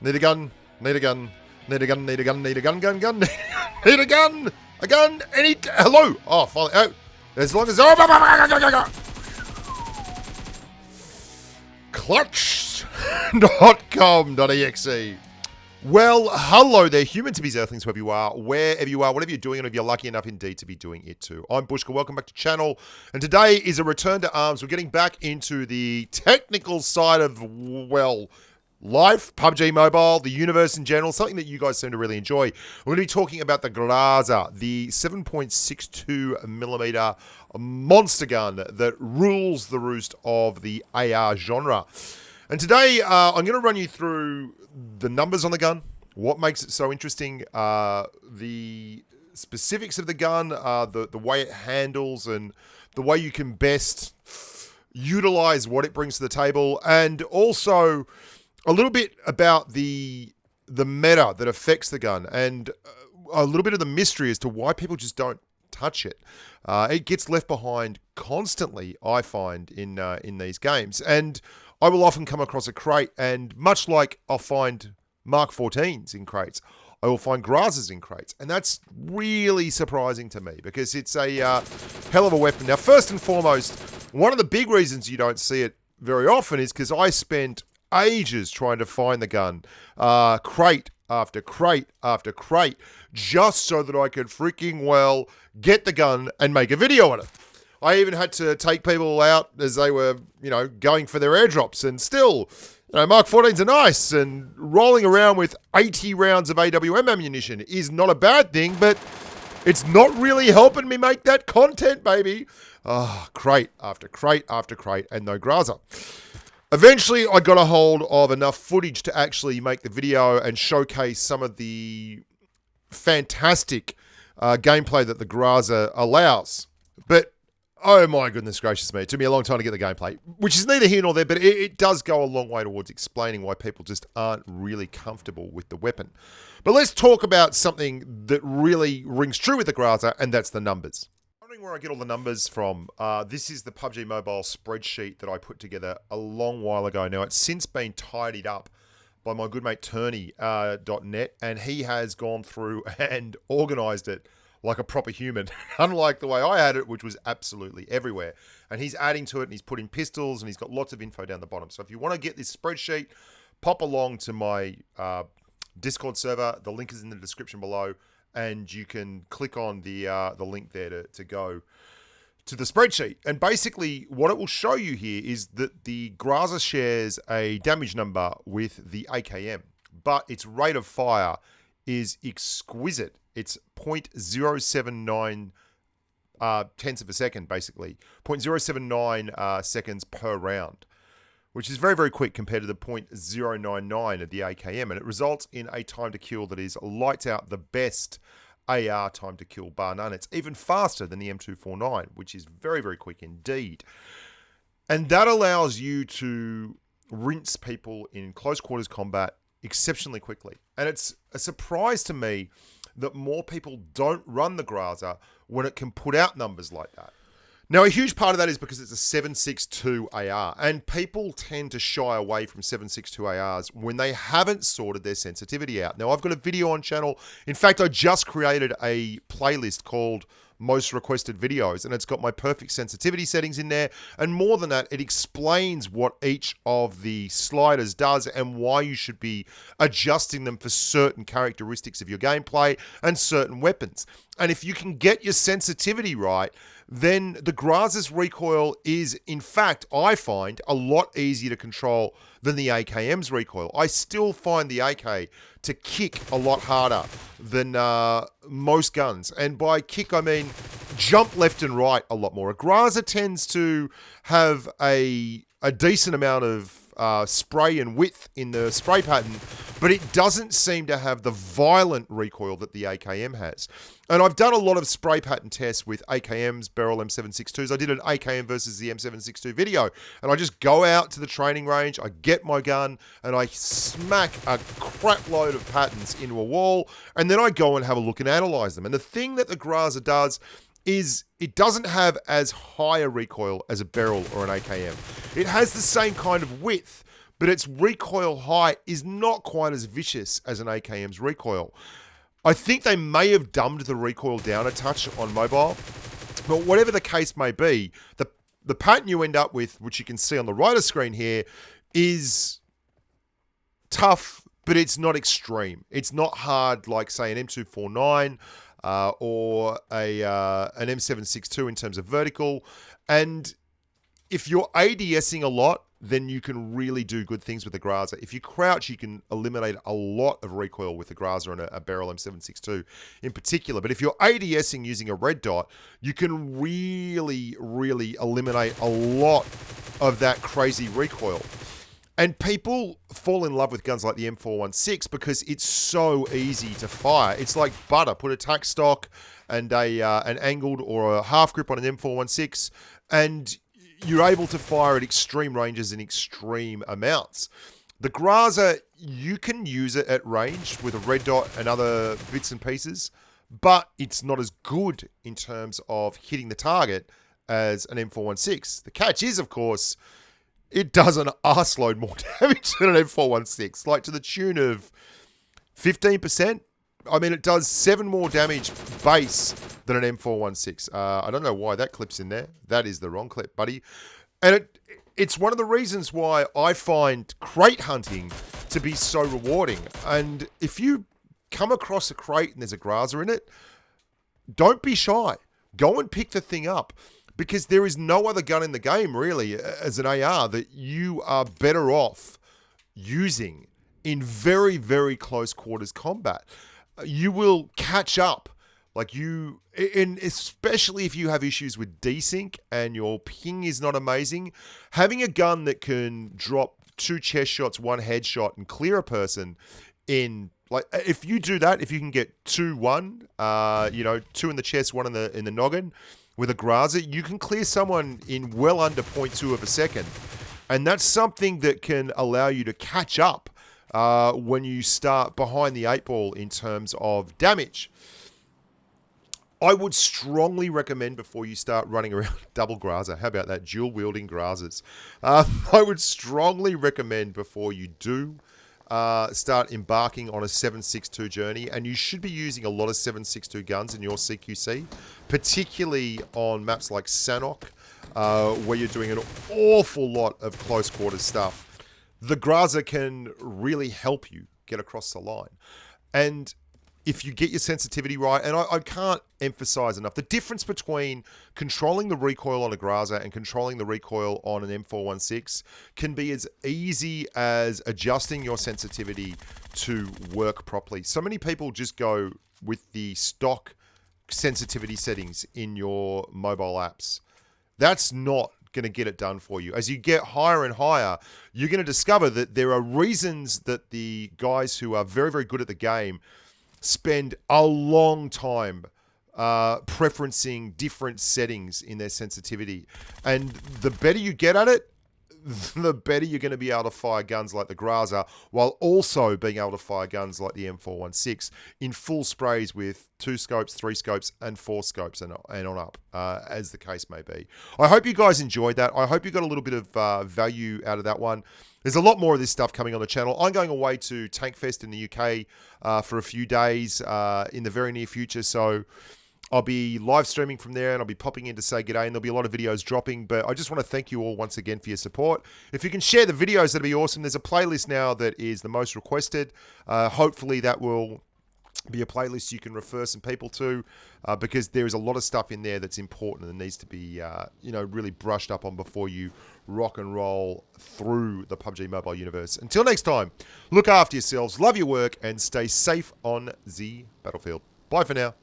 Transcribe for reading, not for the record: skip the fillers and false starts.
Need a gun. Need a gun. Need a gun. Need a gun. Need a gun. Gun. Gun. Need a gun. A gun. Any. Hello. Oh, finally. Oh, as long as. Oh, clutch.com.exe. Well, hello there, human to be earthlings, wherever you are, whatever you're doing, and if you're lucky enough indeed to be doing it too. I'm Bushka, welcome back to the channel, and today is a return to arms. We're getting back into the technical side of, well, life, PUBG Mobile, the universe in general, something that you guys seem to really enjoy. We're going to be talking about the Groza, the 7.62mm monster gun that rules the roost of the AR genre. And today, I'm going to run you through the numbers on the gun, what makes it so interesting, the specifics of the gun, the way it handles, and the way you can best utilize what it brings to the table, and also a little bit about the meta that affects the gun, and a little bit of the mystery as to why people just don't touch it. It gets left behind constantly, I find, in these games, and I will often come across a crate, and much like I'll find Mark 14s in crates, I will find Grozas in crates. And that's really surprising to me because it's a hell of a weapon. Now, first and foremost, one of the big reasons you don't see it very often is because I spent ages trying to find the gun, crate after crate after crate, just so that I could freaking well get the gun and make a video on it. I even had to take people out as they were, going for their airdrops, and still, Mark 14s are nice, and rolling around with 80 rounds of AWM ammunition is not a bad thing, but it's not really helping me make that content, baby. Crate after crate after crate, and no Groza. Eventually, I got a hold of enough footage to actually make the video and showcase some of the fantastic gameplay that the Groza allows. But oh my goodness gracious me, it took me a long time to get the gameplay, which is neither here nor there, but it does go a long way towards explaining why people just aren't really comfortable with the weapon. But let's talk about something that really rings true with the Groza, and that's the numbers. Wondering where I get all the numbers from. This is the PUBG Mobile spreadsheet that I put together a long while ago. Now, it's since been tidied up by my good mate Turney.net, and he has gone through and organized it like a proper human, unlike the way I had it, which was absolutely everywhere. And he's adding to it, and he's putting pistols, and he's got lots of info down the bottom. So if you want to get this spreadsheet, pop along to my Discord server. The link is in the description below, and you can click on the link there to go to the spreadsheet. And basically, what it will show you here is that the Groza shares a damage number with the AKM, but its rate of fire is exquisite. It's 0.079 tenths of a second, basically. 0.079 seconds per round, which is very, very quick compared to the 0.099 of the AKM. And it results in a time to kill that is lights out the best AR time to kill bar none. It's even faster than the M249, which is very, very quick indeed. And that allows you to rinse people in close quarters combat exceptionally quickly. And it's a surprise to me that more people don't run the Groza when it can put out numbers like that. Now, a huge part of that is because it's a 7.62 AR, and people tend to shy away from 7.62 ARs when they haven't sorted their sensitivity out. Now, I've got a video on channel. In fact, I just created a playlist called Most Requested Videos, and it's got my perfect sensitivity settings in there. And more than that, it explains what each of the sliders does and why you should be adjusting them for certain characteristics of your gameplay and certain weapons. And if you can get your sensitivity right, then the Groza's recoil is, in fact, I find, a lot easier to control than the AKM's recoil. I still find the AK to kick a lot harder than most guns. And by kick, I mean jump left and right a lot more. A Groza tends to have a decent amount of spray and width in the spray pattern, but it doesn't seem to have the violent recoil that the AKM has. And I've done a lot of spray pattern tests with AKMs, barrel M762s. I did an AKM versus the M762 video, and I just go out to the training range, I get my gun, and I smack a crap load of patterns into a wall, and then I go and have a look and analyze them. And the thing that the Groza does is it doesn't have as high a recoil as a barrel or an AKM. It has the same kind of width, but its recoil height is not quite as vicious as an AKM's recoil. I think they may have dumbed the recoil down a touch on mobile, but whatever the case may be, the pattern you end up with, which you can see on the right of screen here, is tough, but it's not extreme. It's not hard like, say, an M249 or an M762 in terms of vertical. And if you're ADSing a lot, then you can really do good things with the Groza. If you crouch, you can eliminate a lot of recoil with the Groza and a barrel M762 in particular. But if you're ADSing using a red dot, you can really, really eliminate a lot of that crazy recoil. And people fall in love with guns like the M416 because it's so easy to fire. It's like butter. Put a tack stock and an angled or a half grip on an M416, and you're able to fire at extreme ranges in extreme amounts. The Groza, you can use it at range with a red dot and other bits and pieces, but it's not as good in terms of hitting the target as an M416. The catch is, of course, it does an arseload more damage than an M416, like to the tune of 15%. I mean, it does 7 more damage base than an M416. I don't know why that clip's in there. That is the wrong clip, buddy. And it's one of the reasons why I find crate hunting to be so rewarding. And if you come across a crate and there's a Groza in it, don't be shy. Go and pick the thing up, because there is no other gun in the game, really, as an AR that you are better off using in very, very close quarters combat. You will catch up, especially if you have issues with desync and your ping is not amazing. Having a gun that can drop 2 chest shots, 1 headshot, and clear a person in, like, if you do that, if you can get 2-1, 2 in the chest, 1 in the noggin with a Groza, you can clear someone in well under 0.2 of a second, and that's something that can allow you to catch up when you start behind the 8 ball in terms of damage. I would strongly recommend, before you start running around double Groza, how about that, dual wielding Grozas? I would strongly recommend, before you do start embarking on a 7.62 journey, and you should be using a lot of 7.62 guns in your CQC, particularly on maps like Sanhok, where you're doing an awful lot of close quarters stuff. The Groza can really help you get across the line. And if you get your sensitivity right, and I can't emphasize enough, the difference between controlling the recoil on a Groza and controlling the recoil on an M416 can be as easy as adjusting your sensitivity to work properly. So many people just go with the stock sensitivity settings in your mobile apps. That's not going to get it done for you. As you get higher and higher, you're going to discover that there are reasons that the guys who are very, very good at the game spend a long time preferencing different settings in their sensitivity. And the better you get at it, the better you're going to be able to fire guns like the Groza, while also being able to fire guns like the M416 in full sprays with 2 scopes, 3 scopes, and 4 scopes and on up, as the case may be. I hope you guys enjoyed that. I hope you got a little bit of value out of that one. There's a lot more of this stuff coming on the channel. I'm going away to Tankfest in the UK for a few days in the very near future, so I'll be live streaming from there, and I'll be popping in to say g'day, and there'll be a lot of videos dropping. But I just want to thank you all once again for your support. If you can share the videos, that'd be awesome. There's a playlist now that is the most requested. Hopefully that will be a playlist you can refer some people to, because there is a lot of stuff in there that's important and needs to be really brushed up on before you rock and roll through the PUBG Mobile universe. Until next time, look after yourselves, love your work, and stay safe on the battlefield. Bye for now.